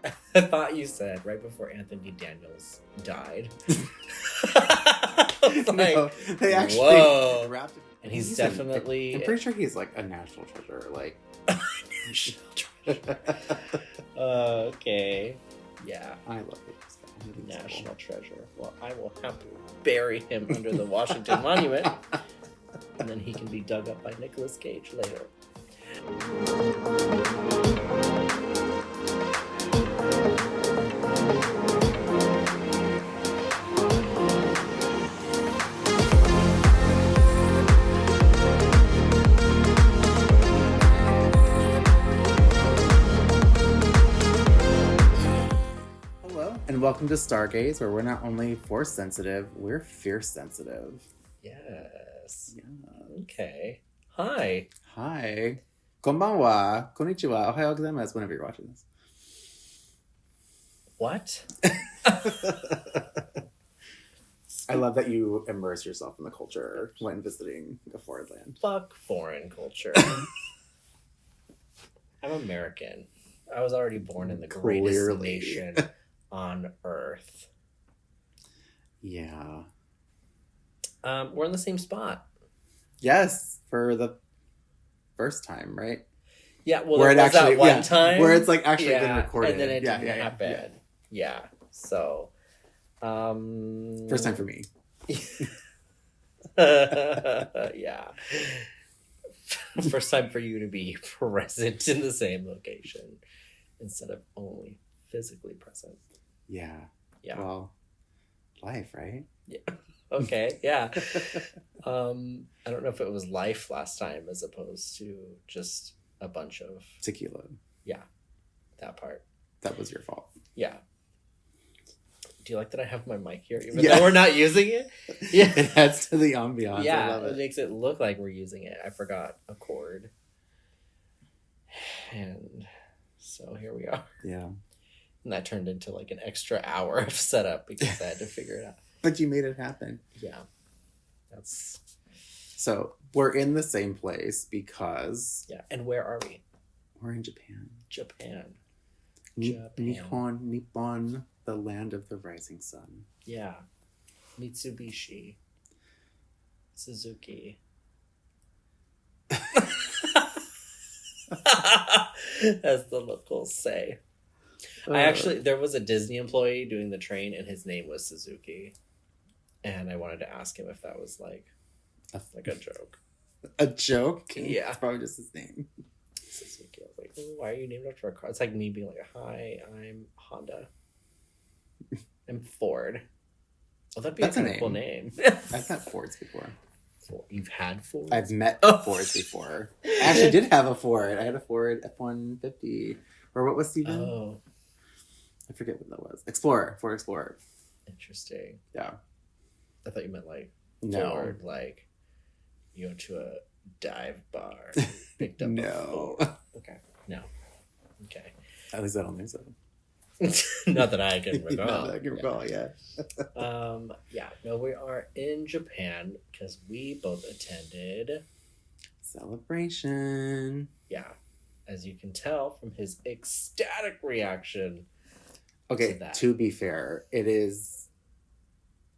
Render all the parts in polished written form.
I thought you said right before Anthony Daniels died. No, they actually wrapped it. And he's definitely... I'm pretty sure he's like a national treasure. Like... national treasure. Okay. Yeah. I love this guy. National treasure. Well, I will have to bury him under the Washington Monument. And then he can be dug up by Nicolas Cage later. And welcome to STAR GAYZ, where we're not only force sensitive, we're fierce sensitive. Yes. Yeah. Okay. Hi. Hi. Konbanwa. Konnichiwa. Ohayou gozaimasu. Whenever you're watching this. What? I love that you immerse yourself in the culture when visiting a foreign land. Fuck foreign culture. I'm American. I was already born in the greatest nation on Earth. Yeah. We're in the same spot. Yes, for the first time, right? Yeah, well, there was that one time where it's like actually been recorded, and then it didn't happen. Yeah. So, first time for me. Yeah. First time for you to be present in the same location instead of only physically present. Yeah. Yeah. Well, life, right? Yeah. Okay. Yeah. I don't know if it was life last time as opposed to just a bunch of tequila. Yeah. That part. That was your fault. Yeah. Do you like that I have my mic here even though we're not using it? Yeah. It adds to the ambiance. Yeah. I love it. It makes it look like we're using it. I forgot a cord. And so here we are. Yeah. And that turned into like an extra hour of setup because I had to figure it out. But you made it happen. Yeah. That's... So, we're in the same place because... Yeah. And where are we? We're in Japan. Japan. Nippon, the land of the rising sun. Yeah. Mitsubishi. Suzuki. As the locals say. There was a Disney employee doing the train and his name was Suzuki. And I wanted to ask him if that was like a joke. A joke? Yeah. It's probably just his name. Suzuki. I was like, why are you named after a car? It's like me being like, hi, I'm Honda. I'm Ford. Oh, that'd be a cool name. I've met Fords before. You've had Fords? I've met Fords before. I actually did have a Ford. I had a Ford F-150. Or what was Steven? Oh. I forget what that was. Ford Explorer. Interesting. Yeah. I thought you meant like Ford, like you went to a dive bar, picked up No. Okay. No. Okay. At least I don't think so. Not that I can recall. Not that I can recall, yeah. Yeah. No, we are in Japan because we both attended Celebration. Yeah. As you can tell from his ecstatic reaction. Okay, to be fair, it is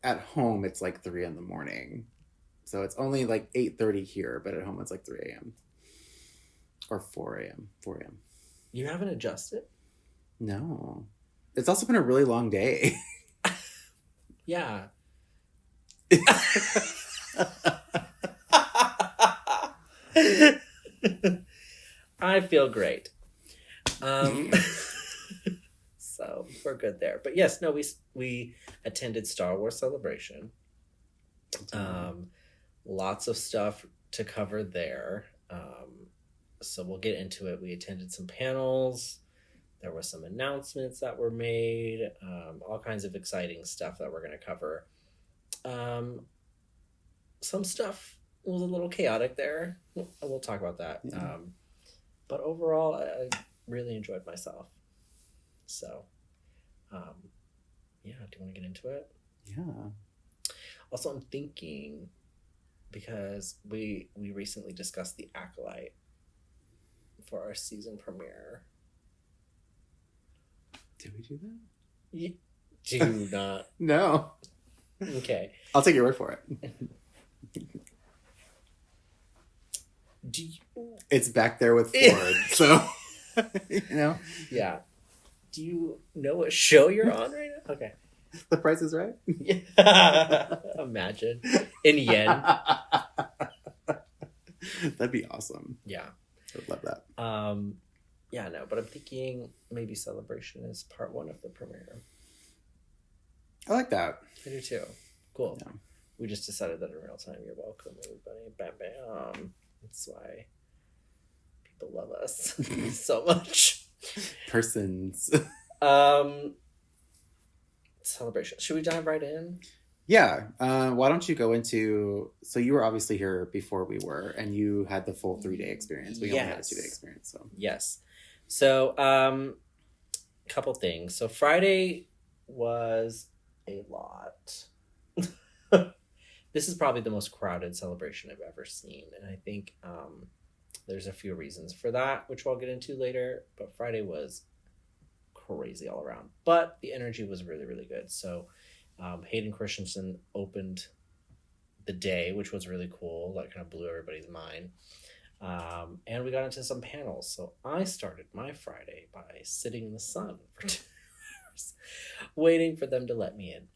at home it's like 3 a.m. So it's only like 8:30 here, but at home it's like 3 a.m. Or 4 a.m. 4 a.m. You haven't adjusted? No. It's also been a really long day. Yeah. I feel great. So we're good there. But yes, no, we attended Star Wars Celebration. Lots of stuff to cover there. So we'll get into it. We attended some panels. There were some announcements that were made. All kinds of exciting stuff that we're going to cover. Some stuff was a little chaotic there. We'll talk about that. Yeah. But overall, I really enjoyed myself. So, yeah, do you want to get into it? Yeah. Also, I'm thinking, because we recently discussed The Acolyte for our season premiere. do that? Do not. No. Okay. I'll take your word for it. It's back there with Ford, so you know. Yeah. Do you know what show you're on right now? Okay. The Price is Right? Yeah. Imagine. In yen. That'd be awesome. Yeah. I would love that. Yeah, no, but I'm thinking maybe Celebration is part 1 of the premiere. I like that. I do too. Cool. Yeah. We just decided that in real time. You're welcome, everybody. Bam, bam. That's why people love us so much. Persons. Celebration. Should we dive right in? Yeah. Why don't you go into... So you were obviously here before we were, and you had the full 3-day experience. We only had a 2-day experience. So yes. So, couple things. So Friday was a lot. This is probably the most crowded celebration I've ever seen. And I think there's a few reasons for that, which I'll get into later. But Friday was crazy all around. But the energy was really, really good. So Hayden Christensen opened the day, which was really cool. That kind of blew everybody's mind. And we got into some panels. So I started my Friday by sitting in the sun for 2 hours, waiting for them to let me in.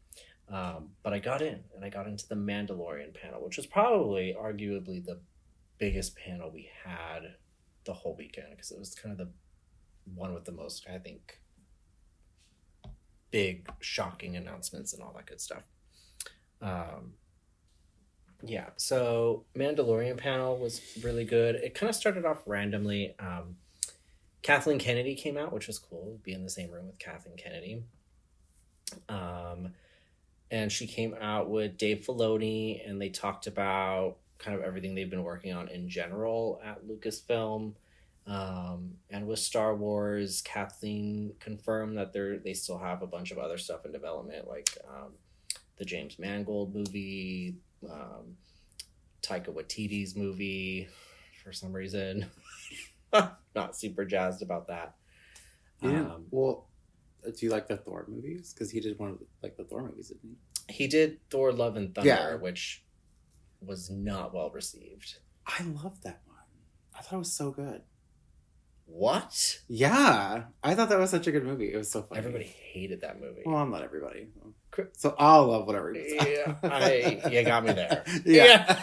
But I got in, and I got into the Mandalorian panel, which was probably arguably the biggest panel we had the whole weekend, because it was kind of the one with the most, I think, big, shocking announcements and all that good stuff. Yeah, so Mandalorian panel was really good. It kind of started off randomly. Kathleen Kennedy came out, which was cool, be in the same room with Kathleen Kennedy. And she came out with Dave Filoni, and they talked about kind of everything they've been working on in general at Lucasfilm. And with Star Wars, Kathleen confirmed that they still have a bunch of other stuff in development, like the James Mangold movie, Taika Waititi's movie, for some reason. Not super jazzed about that. Well, do you like the Thor movies? Because he did one of the Thor movies, didn't he? He did Thor: Love and Thunder, which was not well received. I loved that one. I thought it was so good. What? Yeah, I thought that was such a good movie. It was so funny. Everybody hated that movie. Well, not everybody. So I'll love whatever. Yeah, you got me there. Yeah.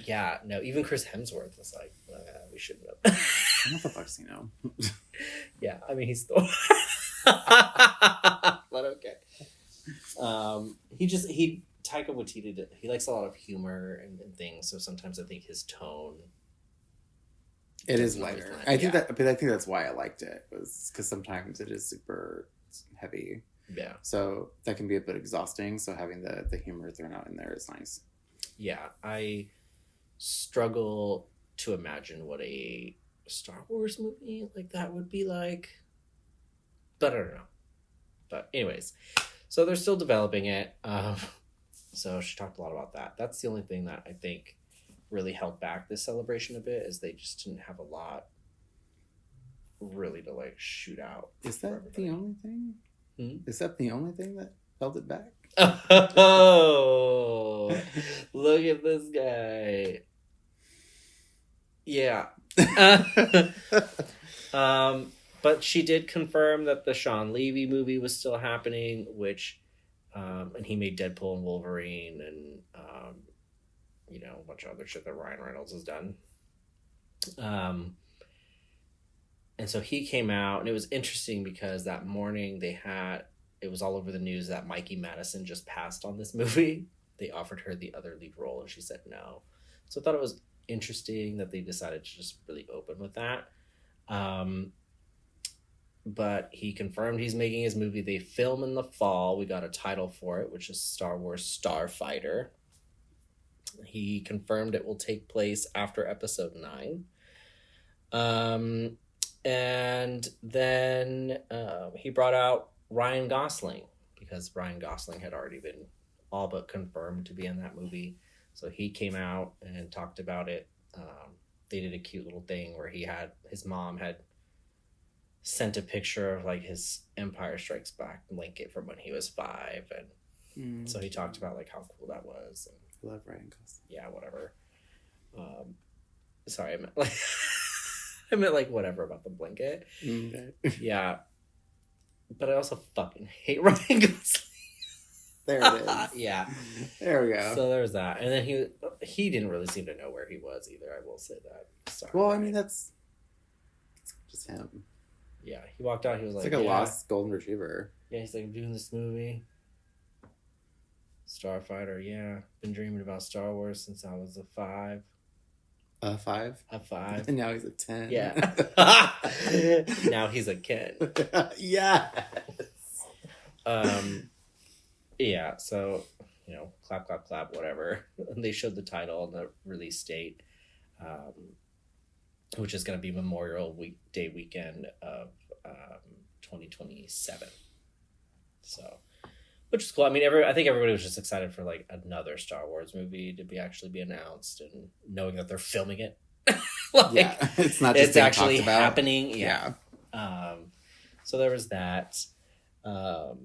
Yeah. No, even Chris Hemsworth was like, we shouldn't have. What the fuck's he know? Yeah, I mean he's Thor. But okay. Taika Waititi, he likes a lot of humor and things, so sometimes I think his tone. It is lighter. I think that's why I liked it, was because sometimes it is super heavy. Yeah. So that can be a bit exhausting. So having the humor thrown out in there is nice. Yeah, I struggle to imagine what a Star Wars movie like that would be like. But I don't know. But anyways, so they're still developing it. So she talked a lot about that. That's the only thing that I think really held back this celebration a bit, is they just didn't have a lot really to like shoot out. Is that the only thing? Is that the only thing that held it back? Oh, look at this guy. Yeah. But she did confirm that the Sean Levy movie was still happening, which and he made Deadpool and Wolverine and a bunch of other shit that Ryan Reynolds has done. And so he came out, and it was interesting because that morning it was all over the news that Mikey Madison just passed on this movie. They offered her the other lead role, and she said no. So I thought it was interesting that they decided to just really open with that. But he confirmed he's making his movie. They film in the fall. We got a title for it, which is Star Wars Starfighter. He confirmed it will take place after episode 9. And then he brought out Ryan Gosling, because Ryan Gosling had already been all but confirmed to be in that movie. So he came out and talked about it. They did a cute little thing where his mom had sent a picture of like his Empire Strikes Back blanket from when he was 5, and so he talked about like how cool that was. And, I love Ryan Gosling. Yeah, whatever. Sorry, I meant like I meant like whatever about the blanket. Okay. Yeah, but I also fucking hate Ryan Gosling. There it is. Yeah, there we go. So there's that, and then he didn't really seem to know where he was either. I will say that. Sorry. Well, I mean it's just him. Yeah, he walked out. He was it's like a lost golden retriever. Yeah, he's like, I'm doing this movie. Starfighter, yeah. Been dreaming about Star Wars since I was a 5. A 5? A 5. And now he's a 10. Yeah. Now he's a Ken. Yeah. Yeah, so, clap, clap, clap, whatever. They showed the title and the release date, which is going to be Memorial Day weekend of 2027. So, which is cool. I mean, I think everybody was just excited for like another Star Wars movie to actually be announced, and knowing that they're filming it. Yeah, it's not just it's actually happening. Yeah. So there was that, and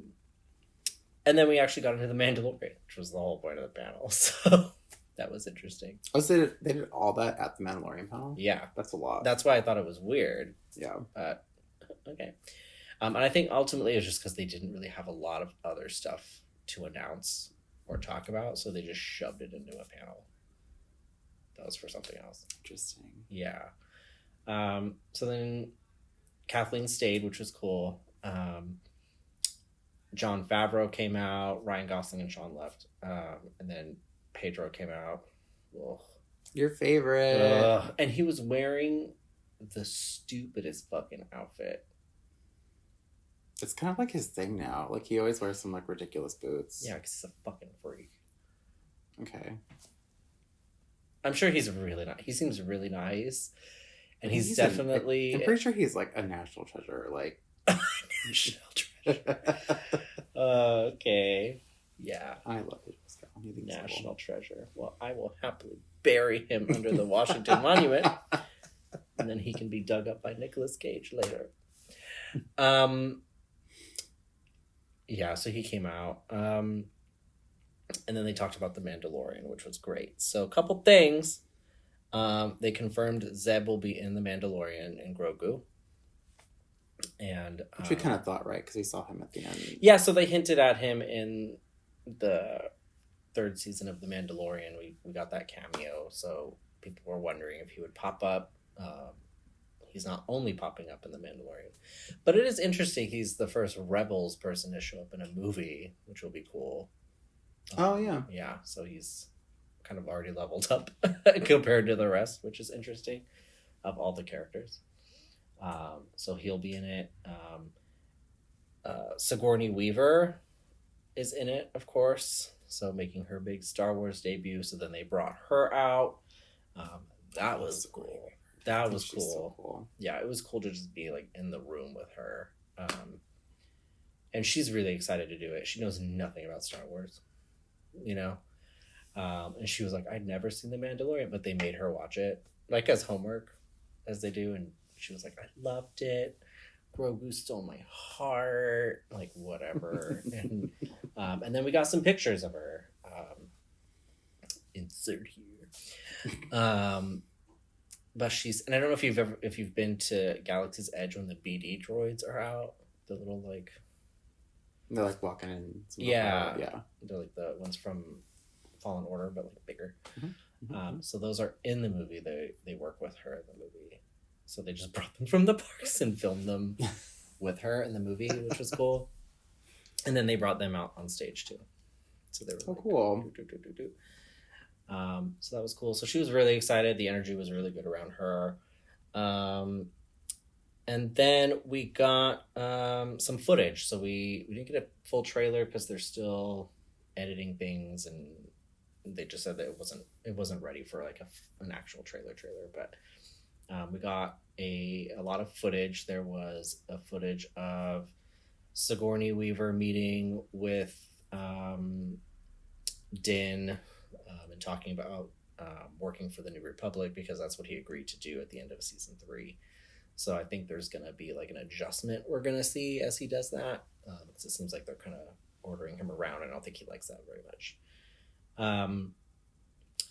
then we actually got into the Mandalorian, which was the whole point of the panel. So that was interesting. Oh, so they did all that at the Mandalorian panel? Yeah, that's a lot. That's why I thought it was weird. Yeah. Okay. And I think ultimately it was just because they didn't really have a lot of other stuff to announce or talk about, so they just shoved it into a panel. That was for something else. Interesting. Yeah. So then Kathleen stayed, which was cool. Jon Favreau came out. Ryan Gosling and Sean left. And then Pedro came out. Ugh. Your favorite. And he was wearing the stupidest fucking outfit. It's kind of like his thing now. Like, he always wears some, like, ridiculous boots. Yeah, because he's a fucking freak. Okay. I'm sure he's really nice. He seems really nice. And he's definitely... I'm pretty sure he's, like, a national treasure. Like... national treasure. Okay. Yeah. I love Pedro Pascal. National treasure. Well, I will happily bury him under the Washington Monument. And then he can be dug up by Nicolas Cage later. Yeah, so he came out. And then they talked about The Mandalorian, which was great. So a couple things. They confirmed Zeb will be in The Mandalorian and Grogu. And which we kind of thought, right? Because we saw him at the end. Yeah, so they hinted at him in the 3rd season of The Mandalorian. We got that cameo, so people were wondering if he would pop up. He's not only popping up in The Mandalorian. But it is interesting. He's the first Rebels person to show up in a movie, which will be cool. Oh, yeah. Yeah, so he's kind of already leveled up compared to the rest, which is interesting, of all the characters. So he'll be in it. Sigourney Weaver is in it, of course. So making her big Star Wars debut. So then they brought her out. That was cool. That was cool. So cool. Yeah, it was cool to just be like in the room with her. And she's really excited to do it. She knows nothing about Star Wars, and she was like, I'd never seen The Mandalorian, but they made her watch it like as homework, as they do. And she was like, I loved it. Grogu stole my heart, like whatever. And then we got some pictures of her. Insert here. But and I don't know if you've been to Galaxy's Edge when the BD droids are out. The little like. They're like walking in. Yeah. They're like the ones from Fallen Order, but like bigger. Mm-hmm. So those are in the movie. They work with her in the movie. So they just brought them from the parks and filmed them with her in the movie, which was cool. And then they brought them out on stage too. So they were cool. So that was cool. So she was really excited. The energy was really good around her. And then we got some footage. So we didn't get a full trailer because they're still editing things, and they just said that it wasn't ready for like an actual trailer. But we got a lot of footage. There was a footage of Sigourney Weaver meeting with Din and talking about working for the New Republic, because that's what he agreed to do at the end of season 3. So I think there's going to be like an adjustment we're going to see as he does that, because it seems like they're kind of ordering him around. I don't think he likes that very much.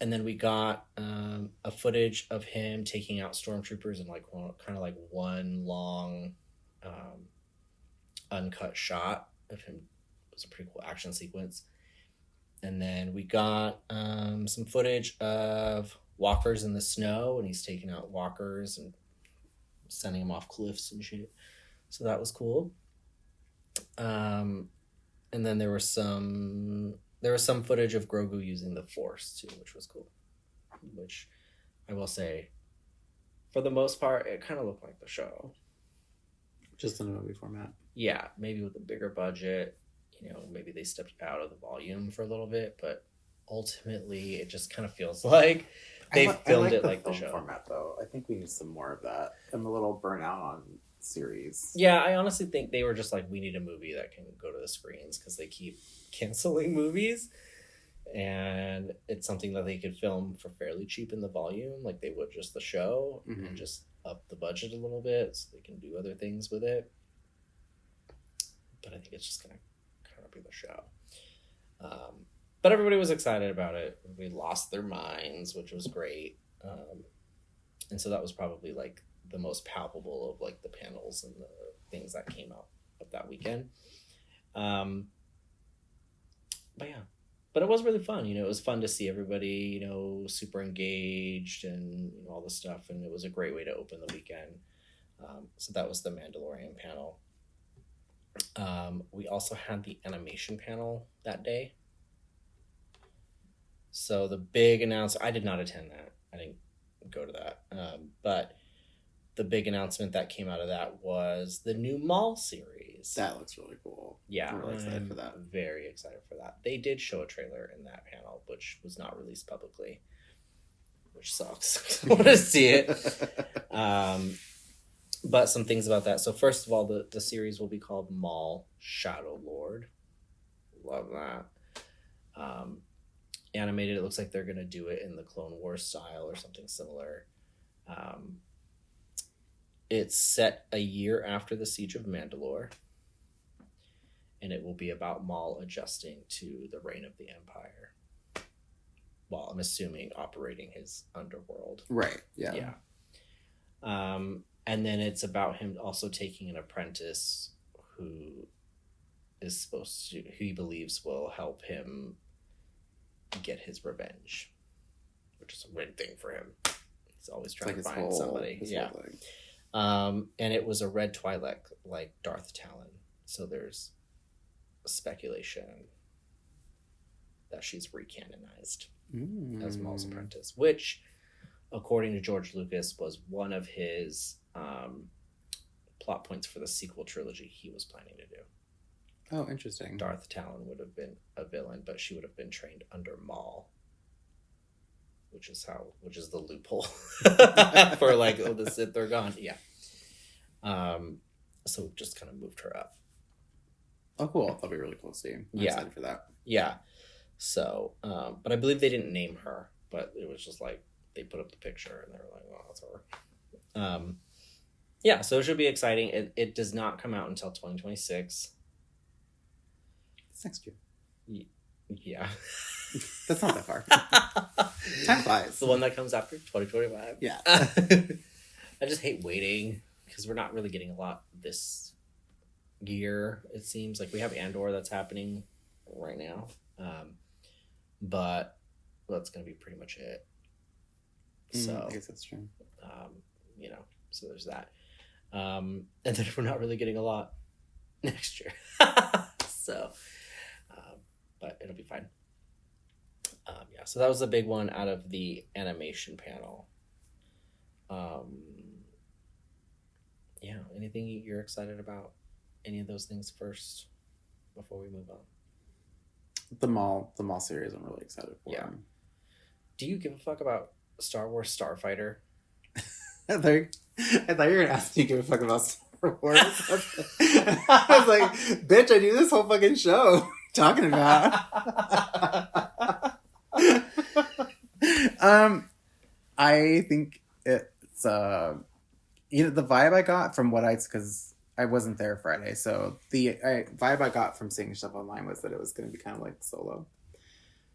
And then we got a footage of him taking out stormtroopers in like kind of like one long uncut shot of him. It was a pretty cool action sequence. And then we got some footage of walkers in the snow, and he's taking out walkers and sending them off cliffs and shit. So that was cool. And then there was some footage of Grogu using the Force too, which was cool. Which I will say, for the most part, it kind of looked like the show. Just in a movie format. Yeah, maybe with a bigger budget. Maybe they stepped out of the volume for a little bit, but ultimately it just kind of feels like they filmed it like the show format. Though I think we need some more of that. I'm a little burnt out on series. Yeah, I honestly think they were just like, we need a movie that can go to the screens, because they keep canceling movies, and it's something that they could film for fairly cheap in the volume, like they would just the show, and just up the budget a little bit so they can do other things with it. But I think it's just gonna kind of be the show. But everybody was excited about it. We lost their minds, which was great. And so that was probably like the most palpable of like the panels and the things that came out of that weekend. But yeah, but it was really fun. It was fun to see everybody, super engaged and all this stuff. And it was a great way to open the weekend. So that was the Mandalorian panel. We also had the animation panel that day. So the big announcement, I did not attend that. I didn't go to that. But the big announcement that came out of that was the new Maul series. That looks really cool. Yeah, I'm really excited for that. Very excited for that. They did show a trailer in that panel, which was not released publicly, which sucks. I want to see it. But some things about that. So first of all, the series will be called Maul Shadow Lord. Love that. Animated, it looks like they're going to do it in the Clone Wars style or something similar. It's set a year after the Siege of Mandalore, and it will be about Maul adjusting to the reign of the Empire. Well, I'm assuming operating his underworld. Right, yeah. Yeah. And then it's about him also taking an apprentice who he believes will help him get his revenge, which is a weird thing for him. He's always trying to find somebody. Yeah. And it was a red Twi'lek like Darth Talon. So there's speculation that she's recanonized as Maul's apprentice, which, according to George Lucas, was one of his plot points for the sequel trilogy he was planning to do. Oh, interesting. Darth Talon would have been a villain, but she would have been trained under Maul, which is the loophole for like, oh, the Sith are gone. Yeah. So we've just kind of moved her up. Oh, cool. That'll be really cool to see. I'm excited for that. Yeah. So, but I believe they didn't name her, but it was just like they put up the picture and they were like, "Oh, that's her." Yeah. So it should be exciting. It does not come out until 2026. It's next year. Yeah. That's not that far. Time flies. The one that comes after 2025. Yeah. I just hate waiting because we're not really getting a lot this year. It seems like we have Andor that's happening right now. But that's going to be pretty much it. So I guess that's true. So there's that. And then we're not really getting a lot next year. So, but it'll be fine. So that was the big one out of the animation panel. Anything you're excited about? Any of those things first before we move on? The Maul series I'm really excited for. Yeah. Do you give a fuck about Star Wars Starfighter? I thought you were going to ask me to give a fuck about Star Wars. I was like, bitch, I do this whole fucking show. What are you talking about? I think it's The vibe I got from because I wasn't there Friday, so the vibe I got from seeing stuff online was that it was going to be kind of like Solo,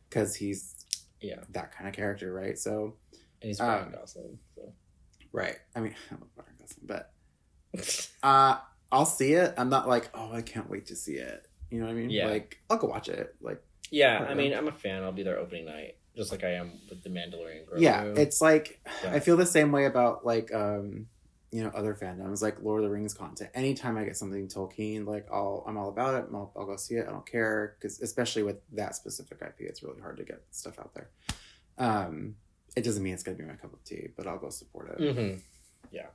because he's that kind of character, right? So, and he's Ryan Gosling, so. Right. I mean, I love Ryan Gosling, but I'll see it. I'm not like, oh, I can't wait to see it. You know what I mean? Yeah. Like, I'll go watch it. Like, yeah, whatever. I mean, I'm a fan. I'll be there opening night, just like I am with the Mandalorian. Grogu. Yeah, it's like I feel the same way about like other fandoms, like Lord of the Rings content. Anytime I get something Tolkien, like I'm all about it. I'll go see it. I don't care, because especially with that specific IP, it's really hard to get stuff out there. It doesn't mean it's gonna be my cup of tea, but I'll go support it. Mm-hmm. Yeah.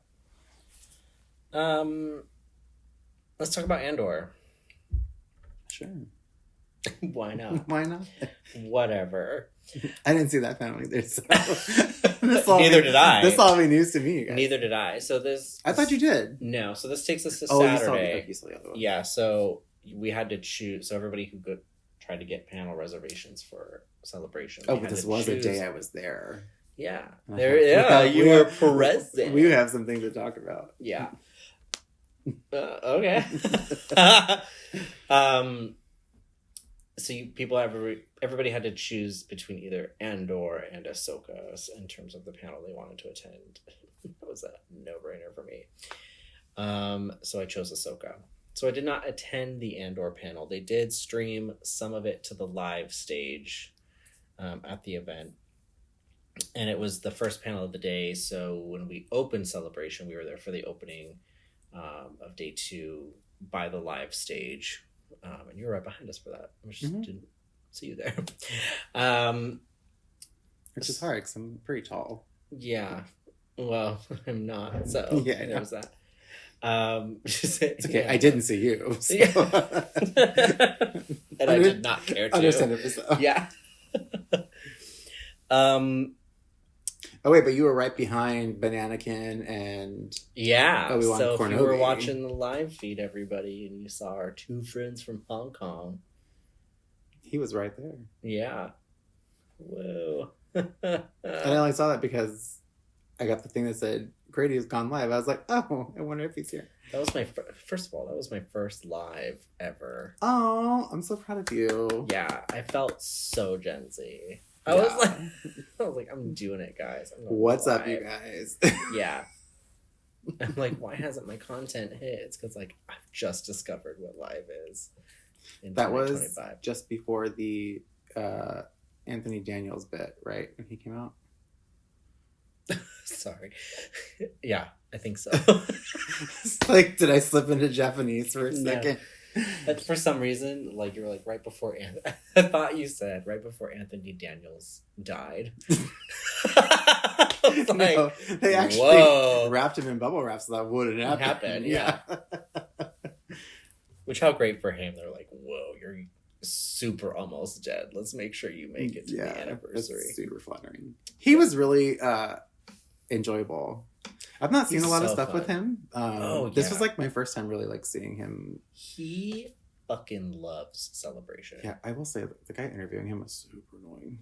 Let's talk about Andor. Sure. Why not? Why not? Whatever. I didn't see that panel either. So. Neither did I. This all be news to me. Guys. Neither did I. So I thought you did. No. So this takes us to Saturday. You saw the other one. Yeah. So we had to choose. So everybody who tried to get panel reservations for Celebration. Oh, but this was a day I was there. Yeah. You were present. We have something to talk about. Yeah. Okay. So everybody had to choose between either Andor and Ahsoka in terms of the panel they wanted to attend. That was a no-brainer for me. So I chose Ahsoka. So I did not attend the Andor panel. They did stream some of it to the live stage at the event. And it was the first panel of the day. So when we opened Celebration, we were there for the opening of day 2 by the live stage. And you were right behind us for that. I just didn't see you there. Which is hard, because I'm pretty tall. Yeah. Well, I'm not. So yeah, I know that. It's okay. I didn't see you. So. And I did not care to. Understandable. So. Yeah. Oh wait, but you were right behind Bananakin and Obi-Wan so Kenobi. If you were watching the live feed, everybody, and you saw our 2 friends from Hong Kong, he was right there. Yeah. Whoa. And I only saw that because I got the thing that said Grady has gone live. I was like, oh, I wonder if he's here. That was my first of all. That was my first live ever. Oh, I'm so proud of you. Yeah, I felt so Gen Z. I was like, I'm doing it, guys. What's up, you guys? Yeah. I'm like, why hasn't my content hit? It's because like I've just discovered what live is. That was just before the Anthony Daniels bit, right? When he came out. Sorry. Yeah, I think so. It's like, did I slip into Japanese for a second? For some reason, like you were like right before I thought you said right before Anthony Daniels died. No, they actually wrapped him in bubble wrap, so that wouldn't happen. Yeah. Which, how great for him. They're like, whoa, you're super almost dead. Let's make sure you make it to the anniversary. That's super flattering. He was really enjoyable. I've not seen a lot of stuff with him. This was like my first time really like seeing him. He fucking loves Celebration. Yeah, I will say that the guy interviewing him was super annoying.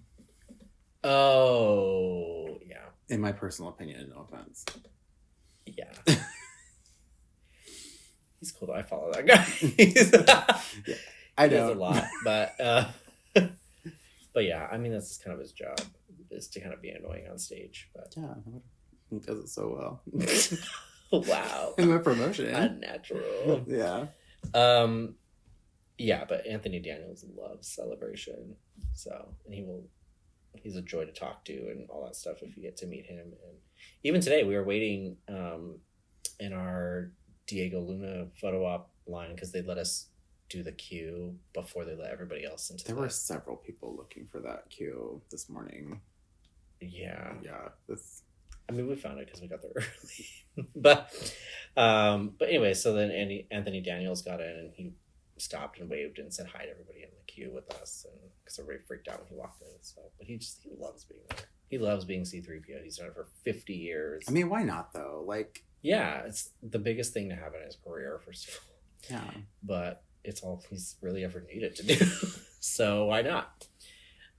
Oh, yeah. In my personal opinion, no offense. Yeah. He's cool though. I follow that guy. Yeah, I know. He does a lot, but yeah, I mean that's just kind of his job, is to kind of be annoying on stage. But yeah, he does it so well. Wow. In my promotion. Unnatural. Yeah. Yeah, but Anthony Daniels loves Celebration. So, and he's a joy to talk to and all that stuff if you get to meet him. And even today we were waiting in our Diego Luna photo op line because they let us do the queue before they let everybody else into There were several people looking for that queue this morning. Yeah. Yeah. I mean, we found it because we got there early. But anyway, so then Anthony Daniels got in and he stopped and waved and said hi to everybody in the queue with us, and because everybody freaked out when he walked in and stuff. But he loves being there. He loves being C-3PO. He's done it for 50 years. I mean, why not though? Like, yeah, it's the biggest thing to have in his career, first of all. Yeah. But it's all he's really ever needed to do. So why not?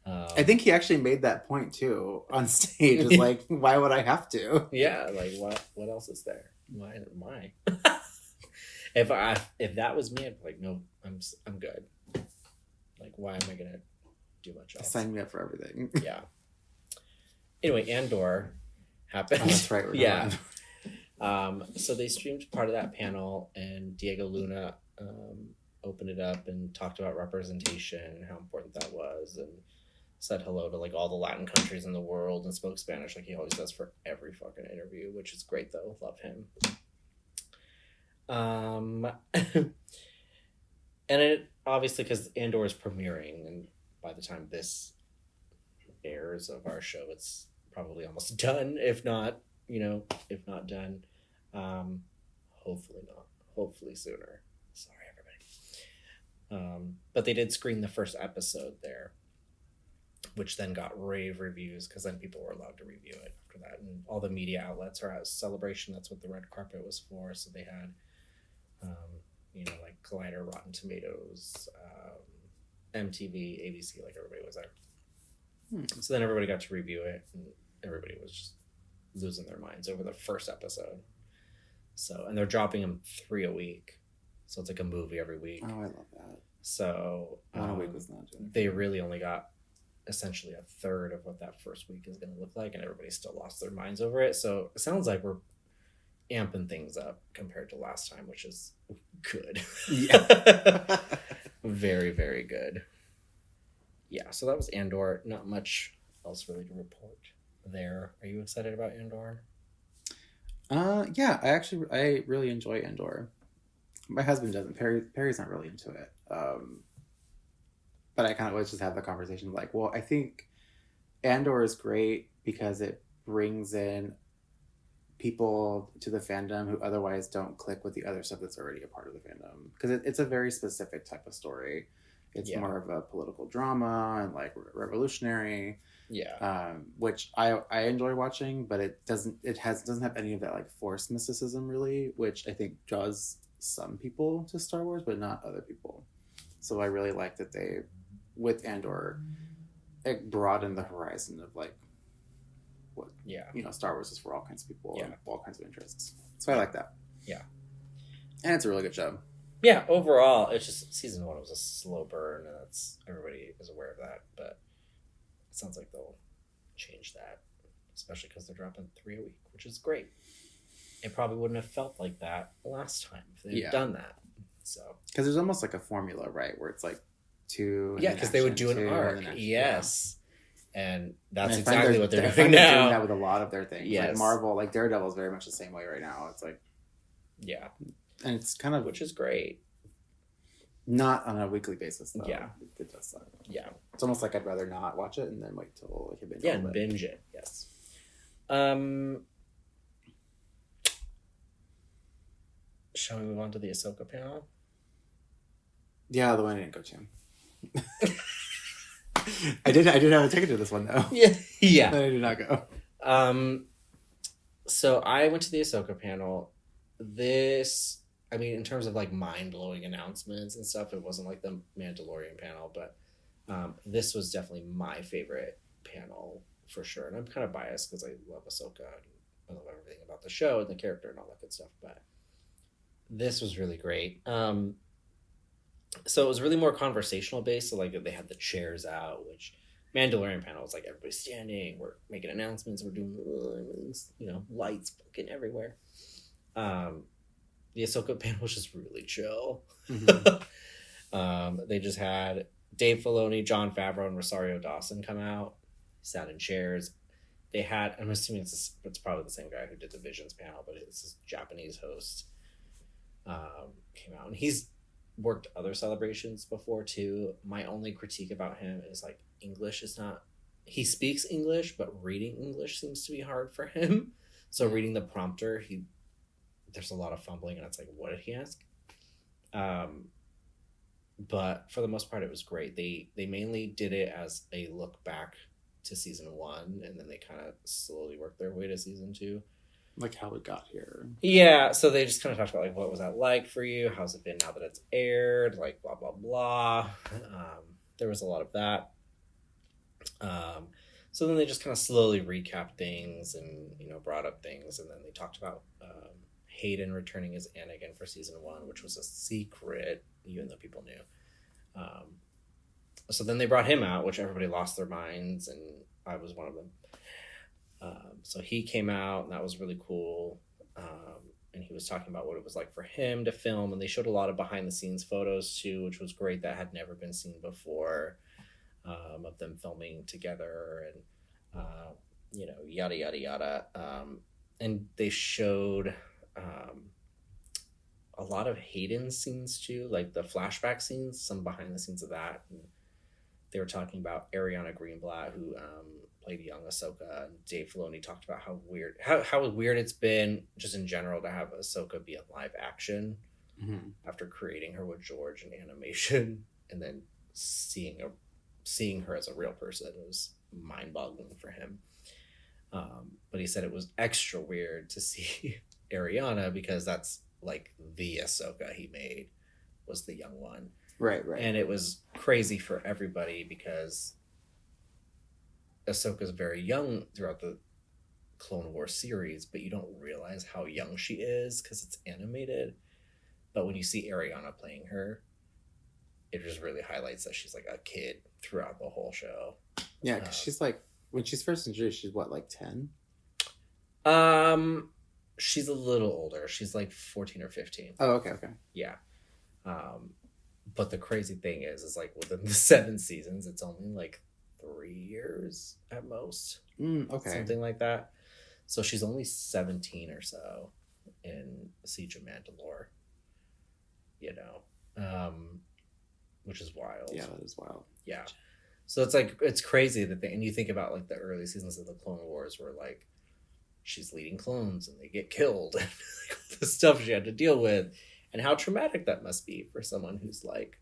I think he actually made that point too on stage. It's like, why would I have to? Yeah, like what else is there? Why? If that was me, I'd be like, no, I'm good. Like, why am I gonna do much else? Sign me up for everything. Yeah. Anyway, Andor happened. Oh, that's right. Yeah. So they streamed part of that panel, and Diego Luna opened it up and talked about representation and how important that was, and said hello to like all the Latin countries in the world and spoke Spanish like he always does for every fucking interview, which is great though. Love him. And it obviously, because Andor is premiering, and by the time this airs of our show, it's probably almost done, if not done. Hopefully not. Hopefully sooner. Sorry, everybody. But they did screen the first episode there, which then got rave reviews, because then people were allowed to review it after that, and all the media outlets are at Celebration. That's what the red carpet was for. So they had like Collider, Rotten Tomatoes, MTV, ABC, like everybody was there. So then everybody got to review it, and everybody was just losing their minds over the first episode. So, and they're dropping them 3 a week. So it's like a movie every week. Oh, I love that. So one a week was not doing. They really only got essentially a third of what that first week is going to look like, and everybody still lost their minds over it. So it sounds like we're amping things up compared to last time, which is good. Yeah. Very, very good. Yeah, so that was Andor. Not much else really to report there. Are you excited about Andor? Yeah, I really enjoy Andor. My husband doesn't. Perry's not really into it. But I kind of always just have the conversation like, well, I think Andor is great because it brings in people to the fandom who otherwise don't click with the other stuff that's already a part of the fandom. Because it's a very specific type of story. It's more of a political drama and like revolutionary. Yeah. Which I enjoy watching, but it doesn't have any of that like forced mysticism really, which I think draws some people to Star Wars, but not other people. So I really like that they, with Andor, it broadened the horizon of like what Star Wars is for all kinds of people and all kinds of interests. So I like that. Yeah. And it's a really good show. Yeah, overall, it's just season 1 was a slow burn, and everybody is aware of that. But it sounds like they'll change that, especially because they're dropping 3 a week, which is great. It probably wouldn't have felt like that last time if they'd done that. So because there's almost like a formula, right, where it's like 2. Yeah, because they would do an arc. Yes. And that's and exactly what they're doing doing now. That with a lot of their things. Yes. Like Marvel, like Daredevil is very much the same way right now. It's like and it's kind of, which is great. Not on a weekly basis though. Yeah, it does suck. Yeah, it's almost like I'd rather not watch it and then wait till like a binge. Yeah, and binge it. Yes. Shall we move on to the Ahsoka panel? Yeah, the one I didn't go to. I did have a ticket to this one though. Yeah. But I did not go. So I went to the Ahsoka panel. This, I mean, in terms of like mind-blowing announcements and stuff, it wasn't like the Mandalorian panel, but this was definitely my favorite panel for sure. And I'm kind of biased because I love Ahsoka and I love everything about the show and the character and all that good stuff, but this was really great. So it was really more conversational based. So like they had the chairs out, which Mandalorian panel was like everybody's standing, we're making announcements, we're doing lights fucking everywhere. The Ahsoka panel was just really chill. Mm-hmm. They just had Dave Filoni, Jon Favreau, and Rosario Dawson come out, sat in chairs. They had, I'm assuming it's probably the same guy who did the Visions panel, but it's this Japanese host came out, and he's worked other celebrations before too. My only critique about him is like English is not, he speaks English, but reading English seems to be hard for him. So reading the prompter, there's a lot of fumbling, and it's like, what did he ask? But for the most part, it was great. They mainly did it as a look back to season 1, and then they kind of slowly worked their way to season 2. Like how it got here. Yeah, so they just kind of talked about like, what was that like for you? How's it been now that it's aired? Like blah blah blah. There was a lot of that. So then they just kind of slowly recapped things and brought up things, and then they talked about Hayden returning as Anakin for season 1, which was a secret, even though people knew. So then they brought him out, which everybody lost their minds, and I was one of them. So he came out, and that was really cool. And he was talking about what it was like for him to film, and they showed a lot of behind the scenes photos too, which was great. That had never been seen before, of them filming together, and yada yada yada. And they showed a lot of Hayden scenes too, like the flashback scenes, some behind the scenes of that. And they were talking about Ariana Greenblatt, who played young Ahsoka, and Dave Filoni talked about how weird it's been just in general to have Ahsoka be in live action after creating her with George in animation, and then seeing her as a real person. It was mind-boggling for him. But he said it was extra weird to see Ariana because that's like the Ahsoka he made was the young one. Right. And it was crazy for everybody because Ahsoka's very young throughout the Clone Wars series, but you don't realize how young she is because it's animated. But when you see Ariana playing her, it just really highlights that she's like a kid throughout the whole show. Yeah, because she's like, when she's first introduced, she's what, like 10? She's a little older. She's like 14 or 15. Oh, okay. Yeah. But the crazy thing is like within the 7 seasons, it's only like 3 years at most. Okay. Something like that. So she's only 17 or so in Siege of Mandalore. Which is wild. Yeah, that is wild. Yeah. So it's crazy and you think about like the early seasons of the Clone Wars where like she's leading clones and they get killed and like, all the stuff she had to deal with and how traumatic that must be for someone who's like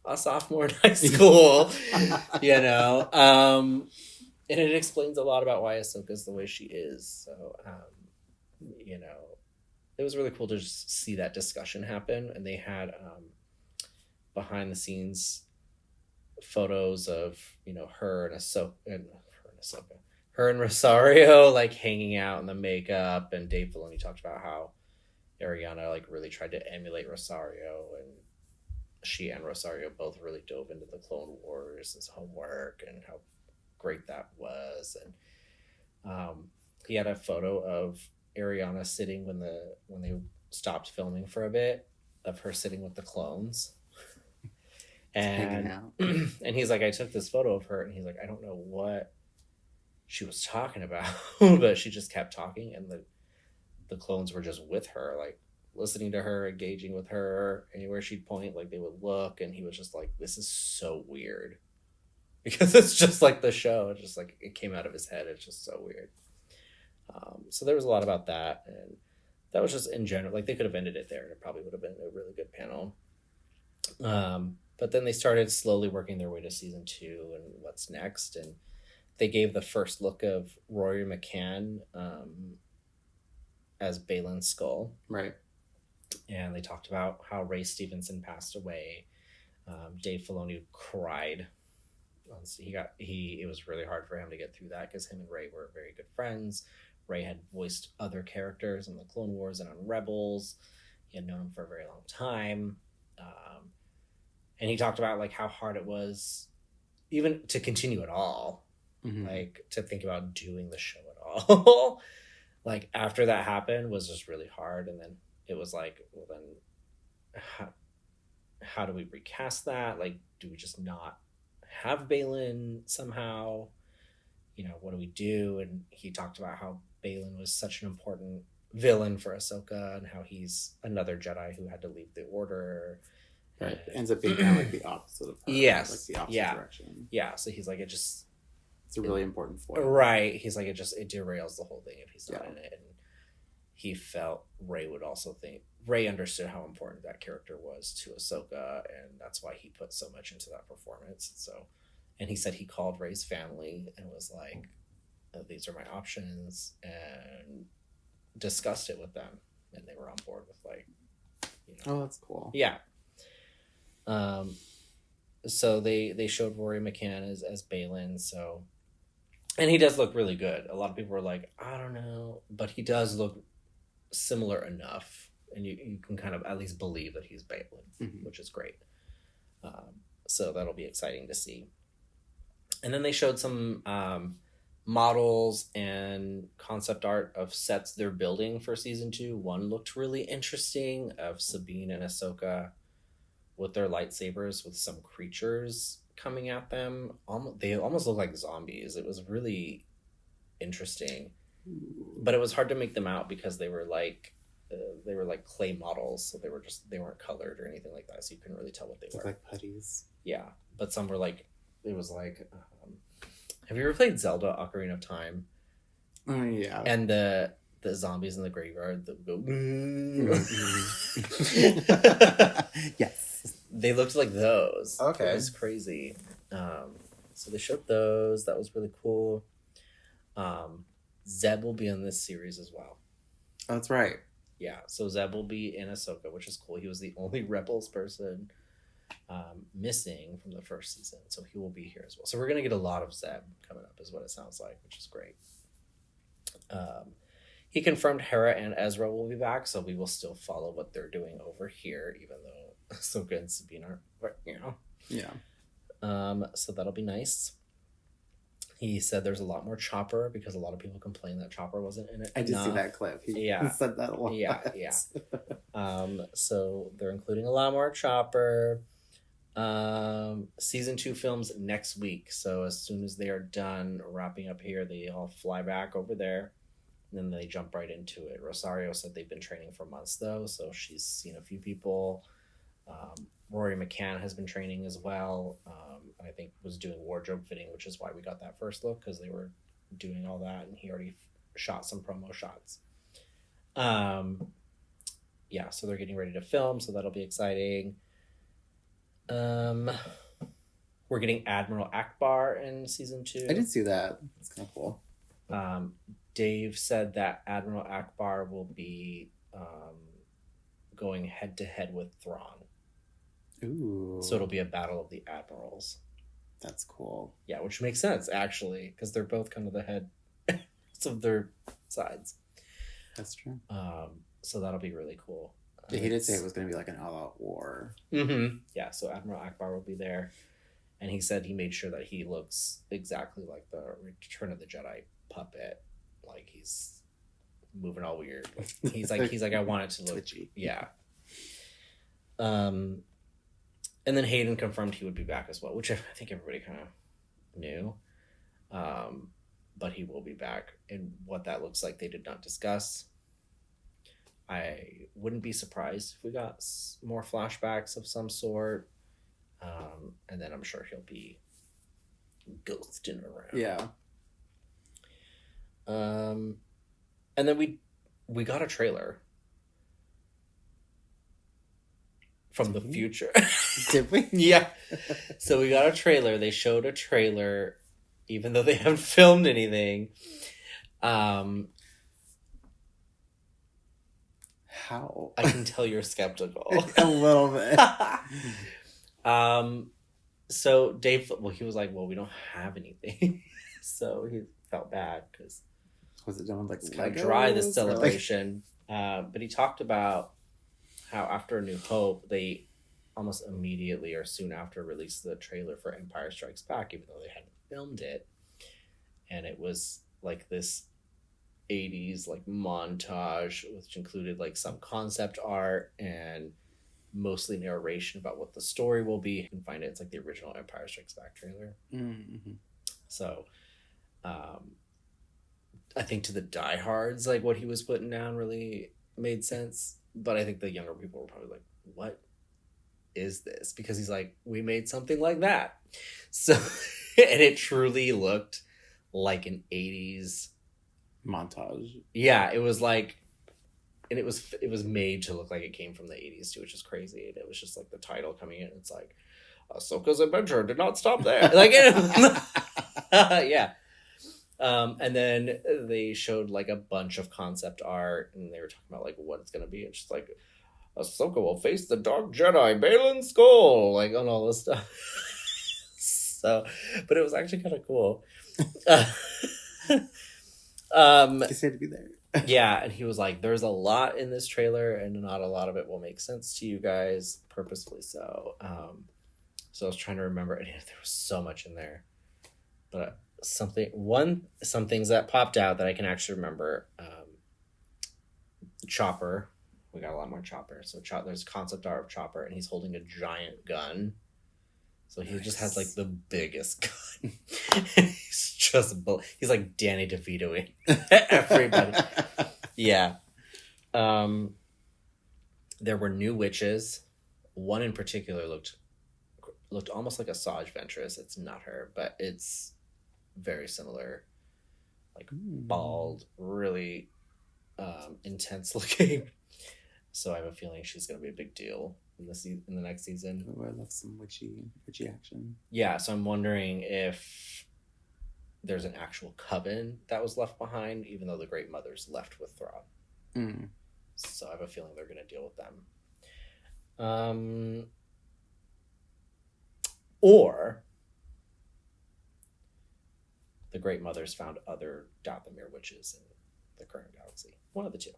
a sophomore in high school, and it explains a lot about why Ahsoka's the way she is. So, it was really cool to just see that discussion happen. And they had behind the scenes photos of, her and Rosario like hanging out in the makeup, and Dave Filoni talked about how Ariana like really tried to emulate Rosario, and she and Rosario both really dove into the Clone Wars as homework and how great that was. And he had a photo of Ariana sitting when they stopped filming for a bit, of her sitting with the clones. And and he's like, I took this photo of her, and he's like, I don't know what she was talking about, but she just kept talking, and the clones were just with her, like listening to her, engaging with her. Anywhere she'd point, like they would look, and he was just like, this is so weird. Because it's just like the show. It's just like it came out of his head. It's just so weird. So there was a lot about that, and that was just in general. Like they could have ended it there, and it probably would have been a really good panel. But then they started slowly working their way to season 2 and what's next, and they gave the first look of Rory McCann as Baylan Skull. Right. And they talked about how Ray Stevenson passed away. Dave Filoni cried. It was really hard for him to get through that because him and Ray were very good friends. Ray had voiced other characters in the Clone Wars and on Rebels. He had known him for a very long time. And he talked about like how hard it was even to continue at all. Mm-hmm. Like to think about doing the show at all. Like after that happened was just really hard. And then it was like, well then how do we recast that? Like, do we just not have Baylan somehow? What do we do? And he talked about how Baylan was such an important villain for Ahsoka and how he's another Jedi who had to leave the Order. Right. It ends up being kind of like the opposite of her. Yes. Like the opposite direction. Yeah. So he's like, it's a really important foil. Right. He's like, it derails the whole thing if he's not in it. And he felt Ray would also think, Ray understood how important that character was to Ahsoka, and that's why he put so much into that performance. So, and he said he called Ray's family and was like, these are my options, and discussed it with them, and they were on board with like, oh, that's cool. Yeah. So they showed Rory McCann as Baylan. So, and he does look really good. A lot of people were like, I don't know, but he does look similar enough, and you can kind of at least believe that he's Balin, which is great. So that'll be exciting to see. And then they showed some models and concept art of sets they're building for season 2. One looked really interesting, of Sabine and Ahsoka with their lightsabers with some creatures coming at them. They almost look like zombies. It was really interesting, but it was hard to make them out because they were like clay models, so they weren't colored or anything like that, so you couldn't really tell what they were. Like putties. Yeah, but some were like, it was like, have you ever played Zelda Ocarina of Time? Oh yeah. And the zombies in the graveyard that go. Yes. They looked like those. Okay. It was crazy. So they showed those. That was really cool. Zeb will be in this series as well. Oh, that's right. Yeah, so Zeb will be in Ahsoka, which is cool. He was the only Rebels person missing from the first season, so he will be here as well. So we're going to get a lot of Zeb coming up, is what it sounds like, which is great. He confirmed Hera and Ezra will be back, so we will still follow what they're doing over here, even though Ahsoka and Sabine aren't, Yeah. So that'll be nice. He said there's a lot more Chopper because a lot of people complained that Chopper wasn't in it. I did see that clip. He said that a lot. Yeah. So they're including a lot more Chopper. Season 2 films next week. So as soon as they are done wrapping up here, they all fly back over there. And then they jump right into it. Rosario said they've been training for months, though. So she's seen a few people. Rory McCann has been training as well. And I think was doing wardrobe fitting, which is why we got that first look, because they were doing all that. And he already shot some promo shots. Yeah, so they're getting ready to film. So that'll be exciting. We're getting Admiral Akbar in season 2. I did see that. It's kind of cool. Dave said that Admiral Akbar will be going head to head with Thrawn. Ooh. So it'll be a battle of the admirals. That's cool. Yeah, which makes sense actually, because they're both kind of the heads of their sides. That's true. So that'll be really cool. Yeah, he did say it was going to be like an all-out war. Mm-hmm. Yeah, so Admiral Akbar will be there. And he said he made sure that he looks exactly like the Return of the Jedi puppet. Like he's moving all weird. He's like, I want it to look twitchy. Yeah. And then Hayden confirmed he would be back as well, which I think everybody kind of knew. But he will be back. And what that looks like, they did not discuss. I wouldn't be surprised if we got more flashbacks of some sort. And then I'm sure he'll be ghosting around. Yeah. And then we got a trailer from the future. Did we? Yeah. So we got a trailer. They showed a trailer, even though they haven't filmed anything. How? I can tell you're skeptical. A little bit. So Dave, he was like, well, we don't have anything. So he felt bad because was it done with like it's kind of dry, this celebration. But he talked about how after A New Hope, they almost immediately or soon after released the trailer for Empire Strikes Back, even though they hadn't filmed it. And it was like this 80s like montage, which included like some concept art and mostly narration about what the story will be. You can find it. It's like the original Empire Strikes Back trailer. Mm-hmm. So I think to the diehards, like what he was putting down really made sense. But I think the younger people were probably like, what is this? Because he's like, we made something like that. So, and it truly looked like an 80s montage. Yeah, it was like, and it was made to look like it came from the 80s too, which is crazy. And it was just like the title coming in. It's like, Ahsoka's adventure did not stop there. Like, yeah. And then they showed like a bunch of concept art, and they were talking about like what it's gonna be. It's just like Ahsoka will face the Dark Jedi, Balin Skull, like on all this stuff. So, but it was actually kind of cool. He said to be there. Yeah, and he was like, "There's a lot in this trailer, and not a lot of it will make sense to you guys, purposefully so." So I was trying to remember, and there was so much in there, but some things that popped out that I can actually remember. Chopper, we got a lot more Chopper. So there's concept art of Chopper, and he's holding a giant gun. So he just has like the biggest gun. He's like Danny DeVitoing everybody. Yeah. There were new witches. One in particular looked almost like a Saj Ventress. It's not her, but it's very similar. Like bald, really intense looking. So I have a feeling she's going to be a big deal in the next season. Oh, I love some witchy action. Yeah, so I'm wondering if there's an actual coven that was left behind, even though the Great Mother's left with Thrawn. So I have a feeling they're going to deal with them. Or the Great Mothers found other Dathomir witches in the current galaxy. One of the two.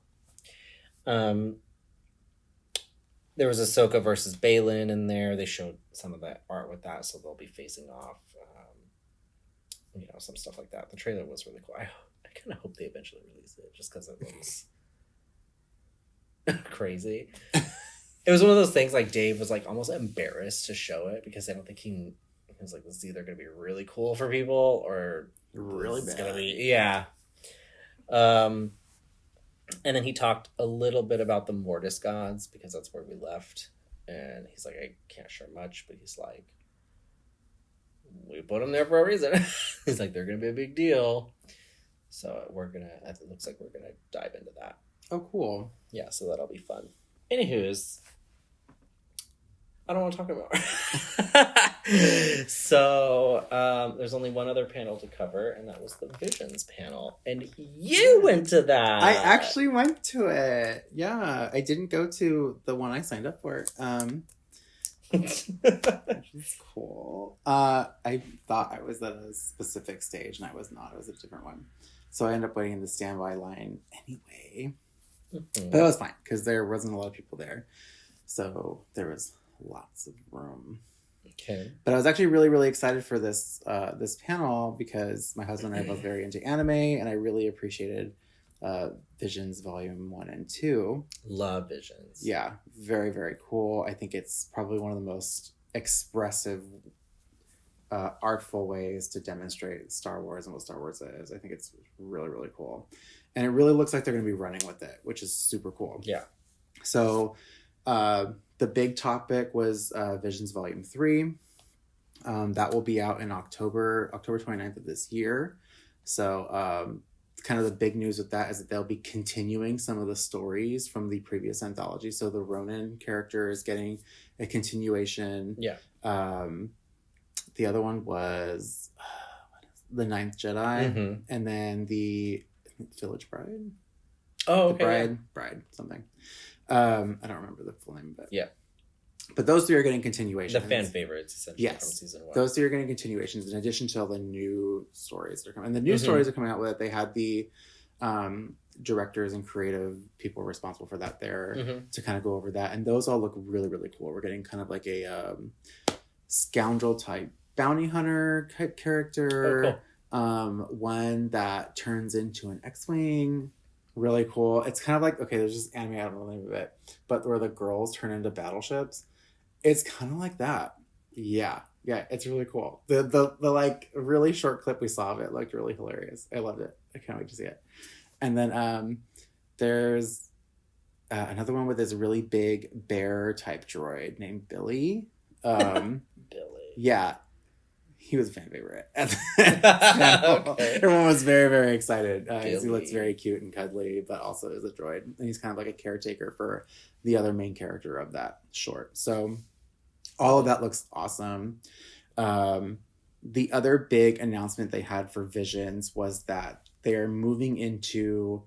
There was Ahsoka versus Balin in there. They showed some of that art with that, so they'll be facing off. Some stuff like that. The trailer was really cool. I kind of hope they eventually release it, just because it looks crazy. It was one of those things, like, Dave was like almost embarrassed to show it because I don't think he was like, this is either going to be really cool for people or really bad. Gonna be, yeah. And then he talked a little bit about the Mortis gods because that's where we left. And he's like, I can't share much, but he's like, we put them there for a reason. He's like, they're going to be a big deal. So it looks like we're going to dive into that. Oh, cool. Yeah, so that'll be fun. Anywho's, I don't want to talk about it. So there's only one other panel to cover, and that was the Visions panel. And you went to that. I actually went to it. Yeah, I didn't go to the one I signed up for. Which is cool. I thought I was at a specific stage, and I was not. It was a different one. So I ended up waiting in the standby line anyway. Mm-hmm. But it was fine, because there wasn't a lot of people there. So there was lots of room. Okay. But I was actually really, really excited for this panel because my husband and I are both very into anime, and I really appreciated Visions Volume 1 and 2. Love Visions. Yeah, very, very cool. I think it's probably one of the most expressive, artful ways to demonstrate Star Wars and what Star Wars is. I think it's really, really cool. And it really looks like they're going to be running with it, which is super cool. Yeah. So the big topic was Visions Volume 3. That will be out in October 29th of this year. So kind of the big news with that is that they'll be continuing some of the stories from the previous anthology. So the Ronin character is getting a continuation. Yeah. The other one was the Ninth Jedi. Mm-hmm. And then the Village Bride. Oh, okay. Bride, something. I don't remember the full name, but yeah. But those three are getting continuations. The fan favorites, essentially, from season 1. Those three are getting continuations in addition to all the new stories that are coming. And the new stories are coming out with it. They had the directors and creative people responsible for that there to kind of go over that. And those all look really, really cool. We're getting kind of like a scoundrel type bounty hunter type character. Oh, cool. One that turns into an X-Wing. Really cool. It's kind of like, okay, there's this anime, I don't know the name of it, but where the girls turn into battleships. It's kind of like that. Yeah, it's really cool. The like really short clip we saw of it looked really hilarious. I loved it. I can't wait to see it. And then there's another one with this really big bear type droid named Billy. Billy. Yeah. He was a fan favorite. Okay. Everyone was very, very excited. He looks very cute and cuddly, but also is a droid. And he's kind of like a caretaker for the other main character of that short. So all of that looks awesome. The other big announcement they had for Visions was that they're moving into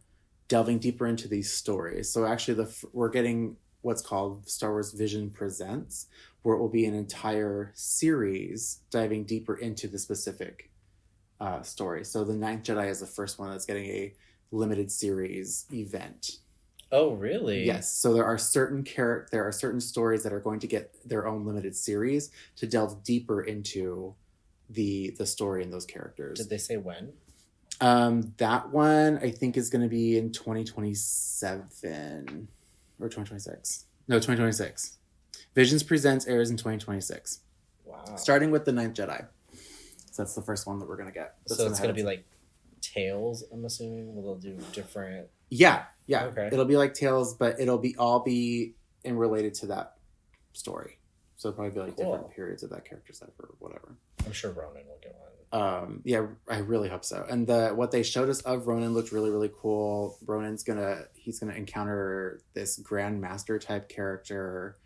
delving deeper into these stories. So actually we're getting what's called Star Wars Vision Presents, where it will be an entire series diving deeper into the specific story. So the Ninth Jedi is the first one that's getting a limited series event. Oh, really? Yes. So there are certain stories that are going to get their own limited series to delve deeper into the story and those characters. Did they say when? That one I think is going to be in 2027 or 2026. No, 2026. Visions Presents airs in 2026. Wow. Starting with The Ninth Jedi. So that's the first one that we're going to get. So it's going to be like Tales, I'm assuming? Will they do different... Yeah. Okay. It'll be like Tales, but it'll be all in related to that story. So it'll probably be like different periods of that character's life or whatever. I'm sure Ronan will get one. Yeah, I really hope so. And what they showed us of Ronan looked really, really cool. Ronan's he's gonna encounter this Grand Master type character.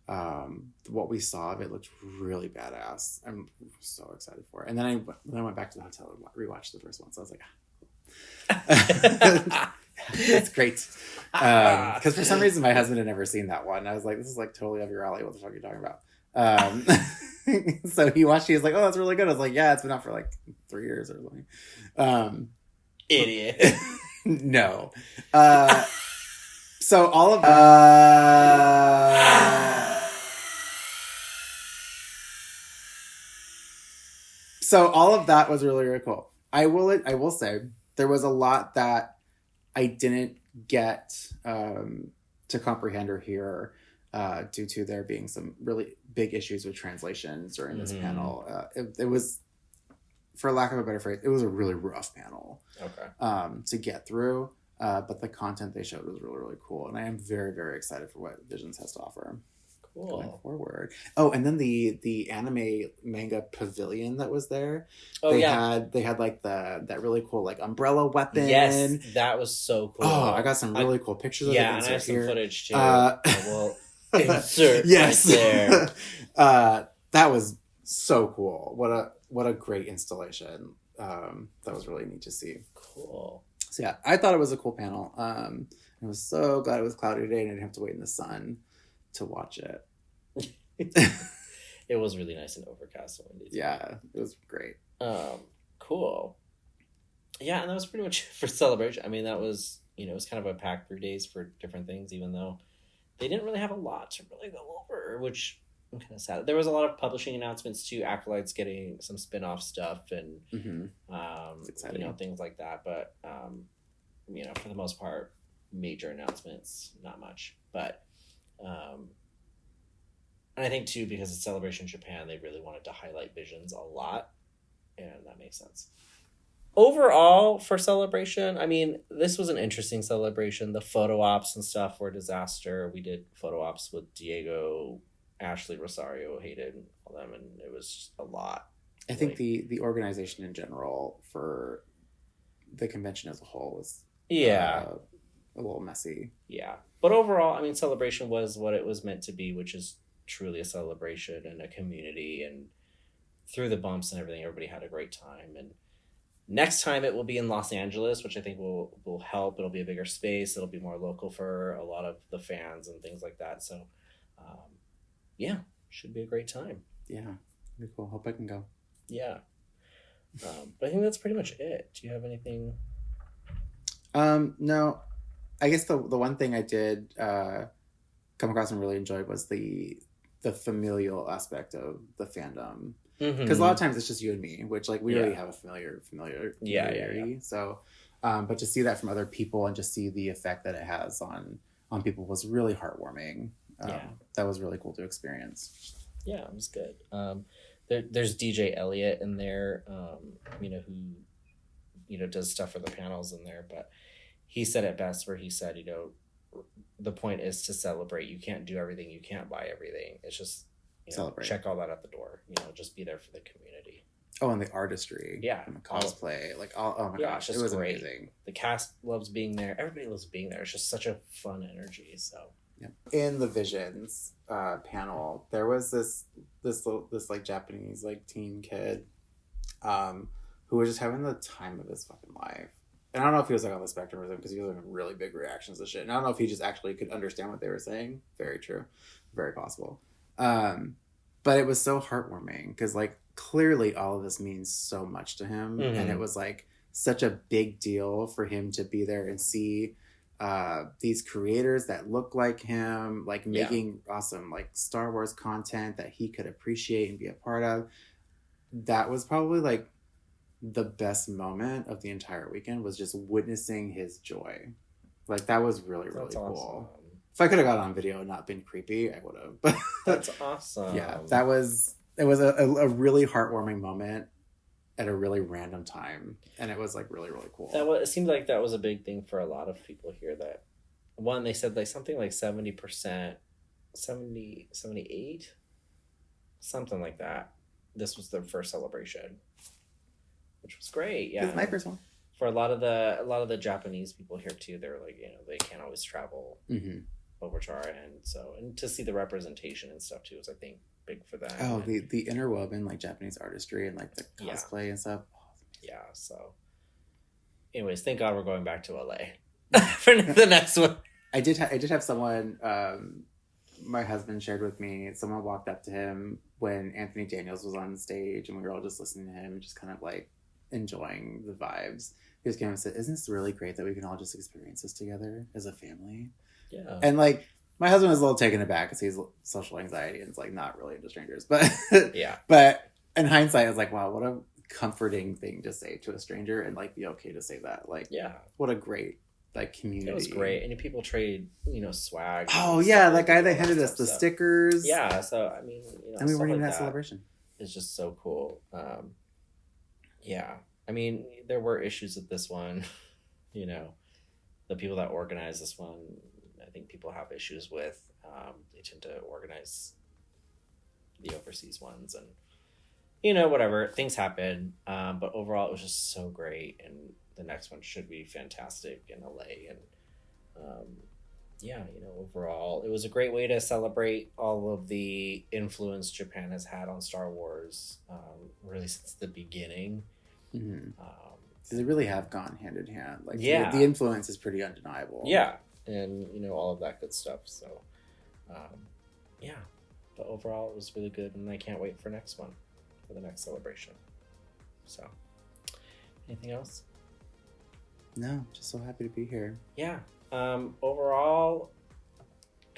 What we saw of it looked really badass. I'm so excited for it. And then I went back to the hotel and rewatched the first one. So I was like, it's great. Because for some reason my husband had never seen that one. I was like, this is like totally up your alley. What the fuck are you talking about? So he watched it. He was like, oh, that's really good. I was like, yeah, it's been out for like 3 years or something. Idiot. No. So all of so all of that was really, really cool. I will say there was a lot that I didn't get to comprehend or hear due to there being some really big issues with translations during this panel. It was, for lack of a better phrase, it was a really rough panel to get through. But the content they showed was really, really cool. And I am very, very excited for what Visions has to offer. Cool. Going forward. Oh, and then the anime manga pavilion that was there. Oh, they had like that really cool like umbrella weapon. Yes, that was so cool. Oh, I got some really cool pictures of it. Yeah, and I have some footage too. I will insert yes. right there. That was so cool. What a great installation. That was really neat to see. Cool. So yeah, I thought it was a cool panel. I was so glad it was cloudy today and I didn't have to wait in the sun to watch it. It was really nice and overcast and windy. Yeah, it was great. Cool. Yeah, and that was pretty much for Celebration. I mean, that was, it was kind of a packed 3 days for different things, even though they didn't really have a lot to really go over, which I'm kind of sad. There was a lot of publishing announcements too, Acolyte's getting some spin-off stuff and things like that. But for the most part, major announcements, not much. But and I think too, because it's Celebration Japan, they really wanted to highlight Visions a lot, and that makes sense. Overall, for Celebration, I mean, this was an interesting celebration. The photo ops and stuff were a disaster. We did photo ops with Diego, Ashley, Rosario, Hayden, all them, and it was just a lot. I think the organization in general for the convention as a whole was a little messy. Yeah. But overall, I mean, Celebration was what it was meant to be, which is truly a celebration and a community. And through the bumps and everything, everybody had a great time. And next time it will be in Los Angeles, which I think will help. It'll be a bigger space. It'll be more local for a lot of the fans and things like that. So, should be a great time. Yeah, pretty cool. Hope I can go. Yeah. But I think that's pretty much it. Do you have anything? No. I guess the one thing I did come across and really enjoyed was the familial aspect of the fandom. Because a lot of times it's just you and me, which like we already have a familiarity. Yeah. So, but to see that from other people and just see the effect that it has on people was really heartwarming. That was really cool to experience. Yeah, it was good. There's DJ Elliott in there, who does stuff for the panels in there, but he said it best where he said, the point is to celebrate. You can't do everything. You can't buy everything. It's just celebrate. Check all that at the door. Just be there for the community. Oh, and the artistry. Yeah. And the cosplay. Oh my gosh, it was great. Amazing. The cast loves being there. Everybody loves being there. It's just such a fun energy. So. Yeah. In the Visions panel, there was this like Japanese like teen kid who was just having the time of his fucking life. And I don't know if he was like on the spectrum or something because he was having really big reactions to shit. And I don't know if he just actually could understand what they were saying. Very true. Very possible. But it was so heartwarming because like clearly all of this means so much to him. And it was like such a big deal for him to be there and see these creators that look like him, like making awesome like Star Wars content that he could appreciate and be a part of. That was probably like the best moment of the entire weekend, was just witnessing his joy. Like that was really, really cool. Awesome. If I could have got on video and not been creepy, I would have. That's awesome. Yeah, it was a really heartwarming moment at a really random time, and it was like really, really cool. It seemed like that was a big thing for a lot of people here. That one, they said like something like 70%, 70, 78, something like that. This was their first celebration, which was great. Yeah, it was my first one. For a lot of the Japanese people here too, they're like, they can't always travel over to our end, so, and to see the representation and stuff too is, I think, big for them. Oh, the interwoven like Japanese artistry and like the cosplay and stuff. Yeah. So, anyways, thank God we're going back to LA for the next one. I did have someone. My husband shared with me. Someone walked up to him when Anthony Daniels was on stage, and we were all just listening to him, just kind of like enjoying the vibes. He just came and said, "Isn't this really great that we can all just experience this together as a family?" Yeah. And like, my husband was a little taken aback because he's social anxiety and it's like not really into strangers. But yeah. But in hindsight, I was like, wow, what a comforting thing to say to a stranger, and like be okay to say that. Like, yeah, what a great like community. It was great, and people trade swag. Oh yeah, that guy that handed us the stickers. Yeah, so I mean, and we weren't even at celebration. It's just so cool. Yeah, I mean, there were issues with this one. The people that organized this one, I think people have issues with. They tend to organize the overseas ones, and whatever, things happen. But overall, it was just so great, and the next one should be fantastic in LA. And overall, it was a great way to celebrate all of the influence Japan has had on Star Wars, really since the beginning. Mm-hmm. They really have gone hand in hand. Like, the influence is pretty undeniable. Yeah, and all of that good stuff. So, but overall, it was really good, and I can't wait for the next celebration. So, anything else? No, just so happy to be here. Yeah. Overall,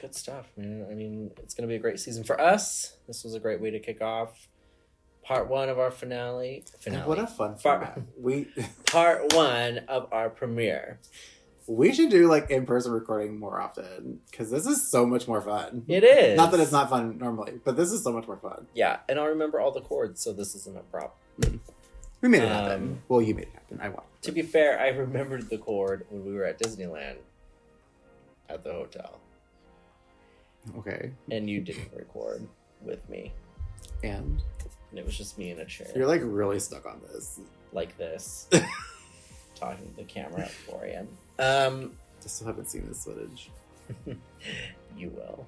good stuff, man. I mean, it's going to be a great season for us. This was a great way to kick off part 1 of our finale. What a fun part 1 of our premiere. We should do like in-person recording more often, because this is so much more fun. It is. Not that it's not fun normally, but this is so much more fun. Yeah, and I'll remember all the chords, so this isn't a problem. We made it happen. Well, you made it happen. I watched. To be fair, I remembered the chord when we were at Disneyland at the hotel. Okay. And you didn't record with me. And it was just me in a chair. You're like really stuck on this. Like this. Talking to the camera at 4 a.m. I still haven't seen this footage. You will.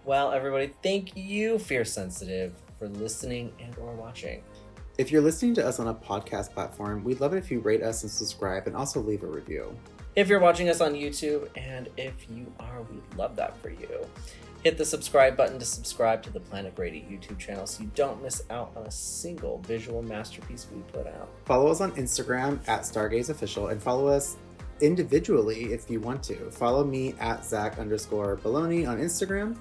Well, everybody, thank you, Fear Sensitive, for listening and or watching. If you're listening to us on a podcast platform, we'd love it if you rate us and subscribe, and also leave a review. If you're watching us on YouTube, and if you are, we'd love that for you. Hit the subscribe button to subscribe to the Planet Grady YouTube channel so you don't miss out on a single visual masterpiece we put out. Follow us on Instagram at STAR GAYZ Official, and follow us individually if you want to. Follow me at Zach_Baloney on Instagram.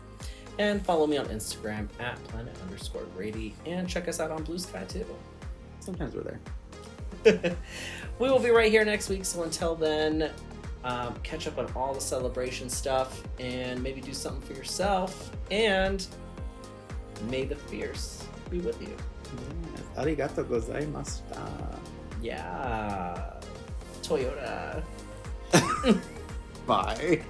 And follow me on Instagram at Planet_Grady. And check us out on Blue Sky too. Sometimes we're there. We will be right here next week. So until then, catch up on all the celebration stuff and maybe do something for yourself. And may the fierce be with you. Yes. Arigato gozaimashita. Yeah. Toyota. Bye.